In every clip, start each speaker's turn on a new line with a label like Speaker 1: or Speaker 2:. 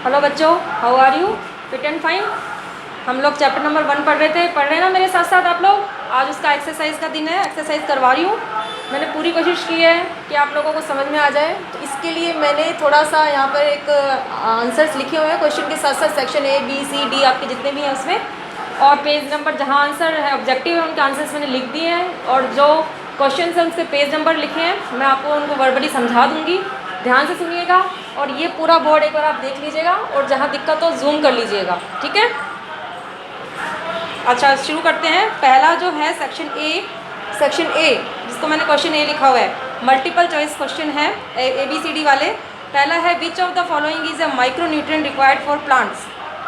Speaker 1: Hello बच्चों, how are you? Fit and fine. हम लोग चैप्टर नंबर 1 पढ़ रहे हैं ना मेरे साथ साथ आप लोग। आज उसका एक्सरसाइज का दिन है, एक्सरसाइज करवा रही हूँ। मैंने पूरी कोशिश की है कि आप लोगों को समझ में आ जाए, तो इसके लिए मैंने थोड़ा सा यहाँ पर एक आंसर्स लिखे हुए हैं क्वेश्चन के साथ साथ। Section A B C D आपके जितने भी हैं उसमें, और पेज नंबर जहाँ आंसर है ऑब्जेक्टिव है उनके आंसर्स मैंने लिख दिए हैं, और जो क्वेश्चन हैं उसके पेज नंबर लिखे हैं। मैं आपको उनको वर्बली समझा दूँगी, ध्यान से सुनिएगा। और ये पूरा बोर्ड एक बार आप देख लीजिएगा, और जहाँ दिक्कत हो जूम कर लीजिएगा, ठीक है? अच्छा, शुरू करते हैं। पहला जो है सेक्शन ए, जिसको मैंने क्वेश्चन ए लिखा हुआ है, मल्टीपल चॉइस क्वेश्चन है, ABCD वाले। पहला है which of the following is a micro nutrient required for plants.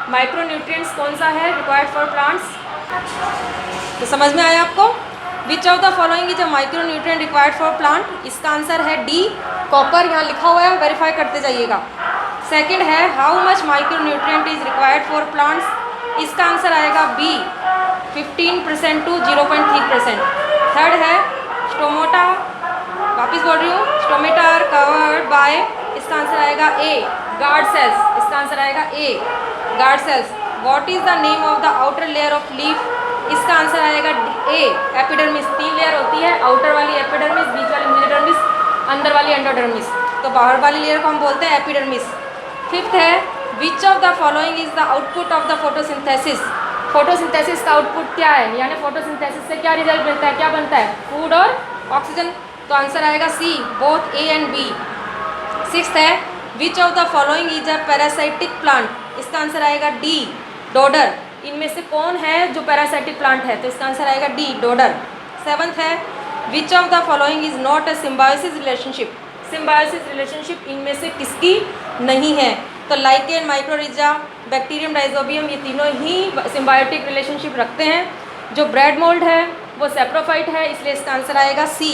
Speaker 1: Micro nutrients कौन सा है रिक्वायर्ड फॉर प्लांट्स? तो समझ में आया आपको? Which of the following is a micro nutrient required for plant. इसका आंसर है डी, कॉपर। यहाँ लिखा हुआ है, वेरीफाई करते जाइएगा। सेकंड है how much micro nutrient is required for plants. इसका आंसर आएगा बी, 15% टू 0.3%। थर्ड है स्टोमोटा, वापिस बोल रही हूँ, स्टोमेटा आर कवर्ड बाय। इसका आंसर आएगा ए, गार्ड सेल्स। इसका आंसर आएगा A, guard cells. What is the name of the outer layer of leaf. इसका आंसर आएगा ए, एपिडर्मिस। 3 लेयर होती है, आउटर वाली एपिडर्मिस, बीच वाली मेसोडर्मिस, अंदर वाली एंडोडर्मिस। तो बाहर वाली लेयर को हम बोलते हैं एपिडर्मिस। फिफ्थ है which of the following is the output of the photosynthesis. Photosynthesis का आउटपुट क्या है, यानी फोटोसिंथेसिस से क्या रिजल्ट मिलता है, क्या बनता है? फूड और ऑक्सीजन। तो आंसर आएगा C, both A and B. Sixth है which of the following is a parasitic plant. इसका आंसर आएगा डी, डोडर। इनमें से कौन है जो पैरासाइटिक प्लांट है? तो इसका आंसर आएगा डी, डोडर। सेवंथ है which of the following is not a symbiosis relationship. Symbiosis relationship इनमें से किसकी नहीं है? तो लाइकेन, माइक्रोरिजा, बैक्टीरियम, राइजोबियम, ये तीनों ही सिम्बायोटिक रिलेशनशिप रखते हैं। जो ब्रेड मोल्ड है वो सेप्रोफाइट है, इसलिए इसका आंसर आएगा सी,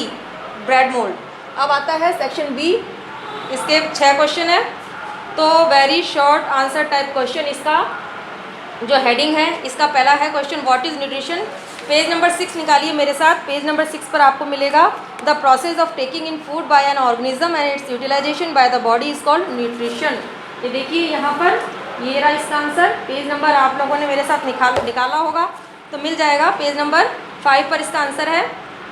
Speaker 1: ब्रेड मोल्ड। अब आता है सेक्शन बी, इसके 6 क्वेश्चन है। तो very short answer type question, इसका जो हेडिंग है, इसका पहला है question what is nutrition. Page number 6 निकालिए मेरे साथ। पेज नंबर 6 पर आपको मिलेगा the process of taking in food by an organism and its utilisation by the body is called nutrition. ये देखिए यहाँ पर, ये रहा इसका आंसर। पेज नंबर आप लोगों ने मेरे साथ निकाला होगा तो मिल जाएगा। पेज नंबर 5 पर इसका आंसर है।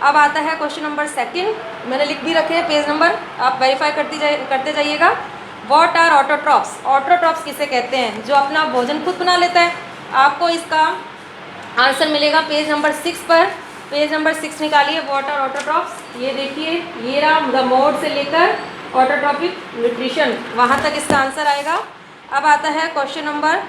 Speaker 1: अब आता है क्वेश्चन नंबर 2, मैंने लिख भी रखे हैं पेज नंबर, आप वेरीफाई करते जाइएगा। What are autotrophs. ऑटोट्रॉप्स किसे कहते हैं? जो अपना भोजन खुद बना लेता है। आपको इसका आंसर मिलेगा पेज नंबर 6 पर। पेज नंबर 6 निकालिए, व्हाट आर ऑटोट्रॉप्स। ये देखिए, ये रहा द मोड से लेकर ऑटोट्रॉपिक न्यूट्रिशन, वहाँ तक इसका आंसर आएगा। अब आता है question number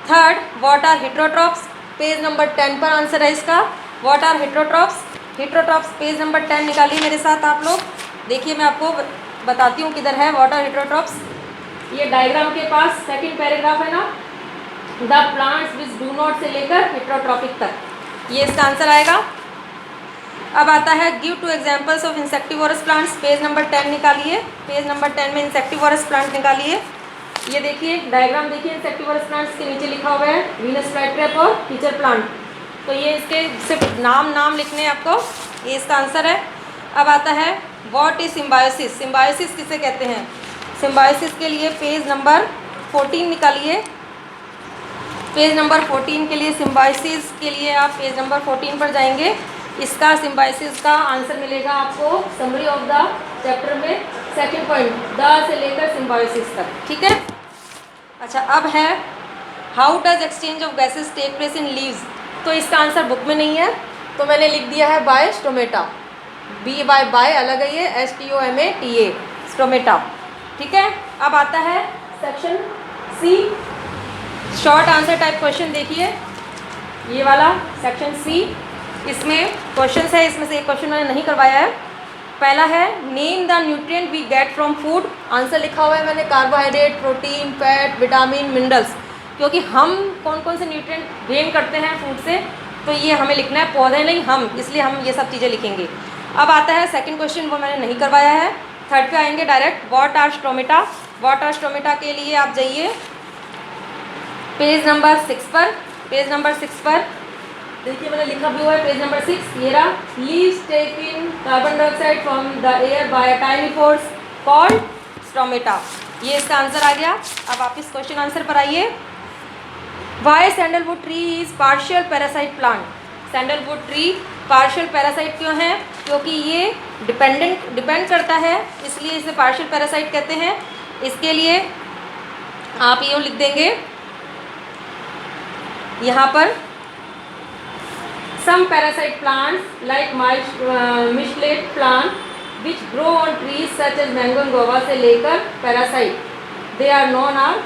Speaker 1: 3, what are heterotrophs. Page number 10 पर आंसर है इसका, what are heterotrophs. Heterotrophs page number 10 निकालिए मेरे साथ आप लोग। देखिए मैं आपको बताती हूँ किधर है व्हाट आर हेट्रोट्रॉप्स। ये डायग्राम के पास सेकंड पैराग्राफ है ना, the plants which do not से लेकर हेट्रोट्रॉपिक तक, ये इसका आंसर आएगा। अब आता है give 2 examples of insectivorous plants. Page number 10 निकालिए। पेज नंबर 10 में इंसेक्टिवोरस प्लांट निकालिए। ये देखिए डायग्राम, देखिए इंसेक्टिवोरस प्लांट्स के नीचे लिखा हुआ है वीनस फ्लाईट्रैप और टीचर प्लांट। तो ये इसके सिर्फ नाम लिखने हैं आपको, ये इसका आंसर है। अब आता है व्हाट इज सिम्बायोसिस। सिम्बायोसिस किसे कहते हैं? सिम्बायोसिस के लिए पेज नंबर 14 निकालिए। पेज नंबर 14 के लिए, सिम्बायोसिस के लिए आप पेज नंबर 14 पर जाएंगे। इसका सिम्बायोसिस का आंसर मिलेगा आपको समरी ऑफ द चैप्टर में, सेकंड पॉइंट, द से लेकर सिम्बायोसिस तक, ठीक है? अच्छा, अब है how does exchange of gases take place in leaves. तो इसका आंसर बुक में नहीं है, तो मैंने लिख दिया है बाय स्टोमेटा। बी बाय अलग है, ये STOMATA, स्टोमेटा, ठीक है? अब आता है section C, short answer type question. देखिए ये वाला सेक्शन सी, इसमें क्वेश्चंस है, इसमें से एक क्वेश्चन मैंने नहीं करवाया है। पहला है name the nutrient we get from food. Answer लिखा हुआ है मैंने carbohydrate, protein, fat, vitamin, minerals, क्योंकि हम कौन कौन से न्यूट्रिएंट गेन करते हैं फूड से, तो ये हमें लिखना है, पौधे नहीं हम, इसलिए हम ये सब चीज़ें लिखेंगे। अब आता है सेकंड क्वेश्चन, वो मैंने नहीं करवाया है। थर्ड पे आएंगे direct, what are stomata. What are stomata के लिए आप जाइए पेज नंबर 6 पर। पेज नंबर 6 पर देखिए मैंने लिखा भी हुआ है पेज नंबर 6, ये रहा। Leaves take in carbon dioxide from the air by tiny pores called stomata. ये इसका आंसर आ गया। अब आप इस क्वेश्चन आंसर पर आइए। Why sandalwood tree is partial parasite plant. Sandalwood tree partial parasite क्यों है? क्योंकि ये डिपेंड करता है, इसलिए इसे पार्शियल पैरासाइट कहते हैं। इसके लिए आप यूँ लिख देंगे यहाँ पर, some parasite plants like mistletoe plant which grow on trees such as mango Goa से लेकर parasite, they are non are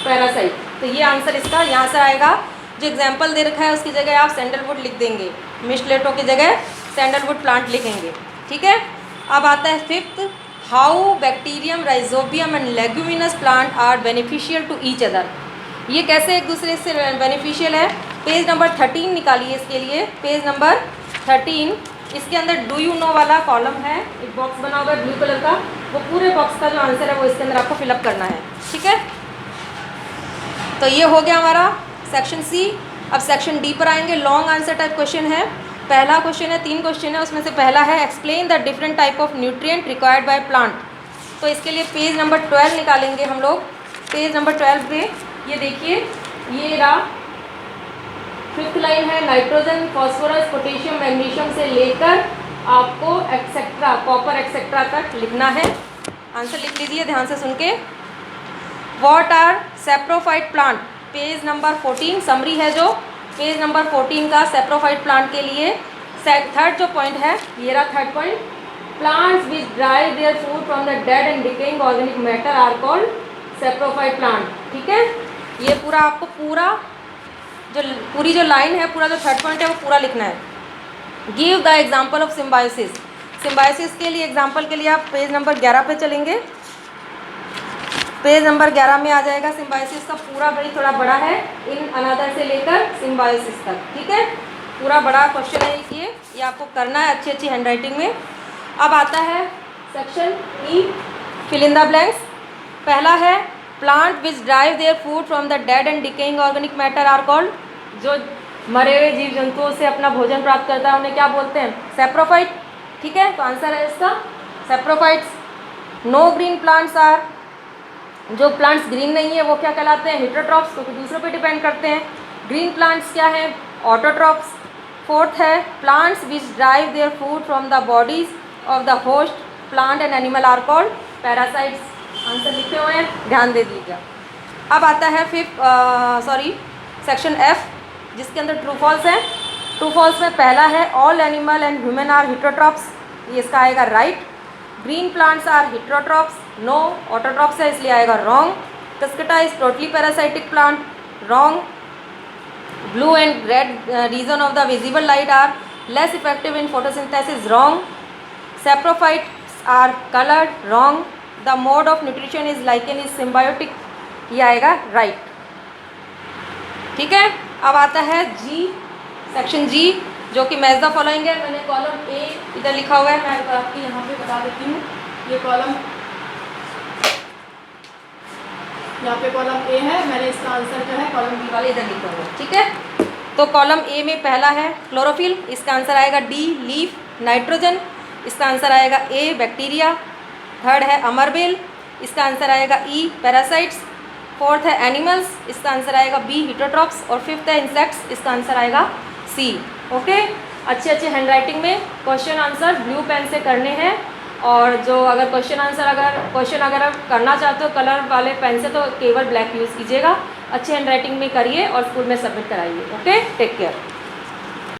Speaker 1: parasite. तो ये आंसर इसका यहाँ से आएगा। जो एग्जाम्पल दे रखा है उसकी जगह आप सैंडलवुड लिख देंगे, मिशलेटों की जगह सैंडलवुड प्लांट लिखेंगे। ठीक है। अब आता है fifth, how bacterium, rhizobium and leguminous plant are beneficial to each other. ये कैसे एक दूसरे से बेनिफिशियल है? पेज नंबर 13 निकालिए इसके लिए। पेज नंबर 13, इसके अंदर डू यू नो वाला कॉलम है, एक बॉक्स बना हुआ है ब्लू कलर का, वो पूरे बॉक्स का जो आंसर है वो इसके अंदर आपको फिलअप करना है। ठीक है। तो ये हो गया हमारा सेक्शन सी। अब सेक्शन डी पर आएंगे। लॉन्ग आंसर टाइप क्वेश्चन है। पहला क्वेश्चन है, 3 क्वेश्चन है, उसमें से पहला है explain the different type of nutrient required by plant. तो इसके लिए पेज नंबर 12 निकालेंगे हम लोग। पेज नंबर 12 पे ये देखिए, ये रहा 5th लाइन है, नाइट्रोजन, फॉस्फोरस, पोटेशियम, मैग्नीशियम से लेकर आपको एक्सेट्रा, कॉपर एक्सेट्रा तक लिखना है। आंसर लिख लीजिए ध्यान से सुन के। What are saprophyte plant, page number 14 summary है जो पेज नंबर 14 का सैप्रोफाइट प्लांट के लिए। थर्ड जो पॉइंट है, ये रहा third point, plants which derive their food from the dead and decaying organic matter are called saprophyte plant. ठीक है। ये पूरा आपको पूरी जो लाइन है, पूरा जो थर्ड पॉइंट है वो पूरा लिखना है। Give the example of symbiosis. Symbiosis के लिए एग्जाम्पल के लिए आप पेज नंबर 11 पे चलेंगे। पेज नंबर 11 में आ जाएगा सिम्बायोसिस का पूरा, बड़ी थोड़ा बड़ा है, इन अनदर से लेकर सिम्बायोसिस तक। ठीक है। पूरा बड़ा क्वेश्चन है ये आपको करना है अच्छी अच्छी हैंडराइटिंग में। अब आता है section E, fill in the blanks. पहला है plant which derive their food from the dead and decaying organic matter are called. जो मरे हुए जीव जंतुओं से अपना भोजन प्राप्त करता है उन्हें क्या बोलते हैं? सैप्रोफाइट। ठीक है। तो आंसर है इसका saprophytes. No green plants are, जो प्लांट्स ग्रीन नहीं है वो क्या कहलाते हैं? हेटरोट्रॉप्स, क्योंकि दूसरों पे डिपेंड करते हैं। ग्रीन प्लांट्स क्या है? ऑटोट्रॉप्स। फोर्थ है plants which derive their food from the bodies of the host plant and animal are called parasites. Answer लिखे हुए हैं, ध्यान दे दीजिएगा। अब आता है सेक्शन एफ, जिसके अंदर ट्रू फॉल्स है। ट्रू फॉल्स में पहला है all animal and human are heterotrophs, ये इसका आएगा right. Green plants are heterotrophs, no. Autotrophs है इसलिए आएगा wrong. Cuscuta is totally parasitic plant, wrong. Blue and red region of the visible light are less effective in photosynthesis, wrong. Saprophytes are coloured, wrong. The mode of nutrition is lichen is symbiotic, ये आएगा right. ठीक है। अब आता है जी, section जी, जो कि match the following है। मैंने कॉलम ए इधर लिखा हुआ है, मैं आपकी यहाँ पे बता देती हूँ। ये कॉलम, यहाँ पे कॉलम ए है, मैंने इसका आंसर जो है कॉलम बी वाले इधर लिखा हुआ है। ठीक है। तो कॉलम ए में पहला है क्लोरोफिल, इसका आंसर आएगा डी। लीफ, नाइट्रोजन, इसका आंसर आएगा ए। बैक्टीरिया। थर्ड है अमरबेल, इसका आंसर आएगा ई। पैरासाइट्स। फोर्थ है एनिमल्स, इसका आंसर आएगा बी। हेटरोट्रॉप्स। और फिफ्थ है इंसेक्ट्स, इसका आंसर आएगा सी। ओके। अच्छे अच्छे हैंडराइटिंग में क्वेश्चन आंसर ब्लू पेन से करने हैं। और जो अगर क्वेश्चन अगर आप करना चाहते हो कलर वाले पेन से, तो केवल ब्लैक यूज़ कीजिएगा। अच्छे हैंडराइटिंग में करिए और स्कूल में सबमिट कराइए। Okay, take care.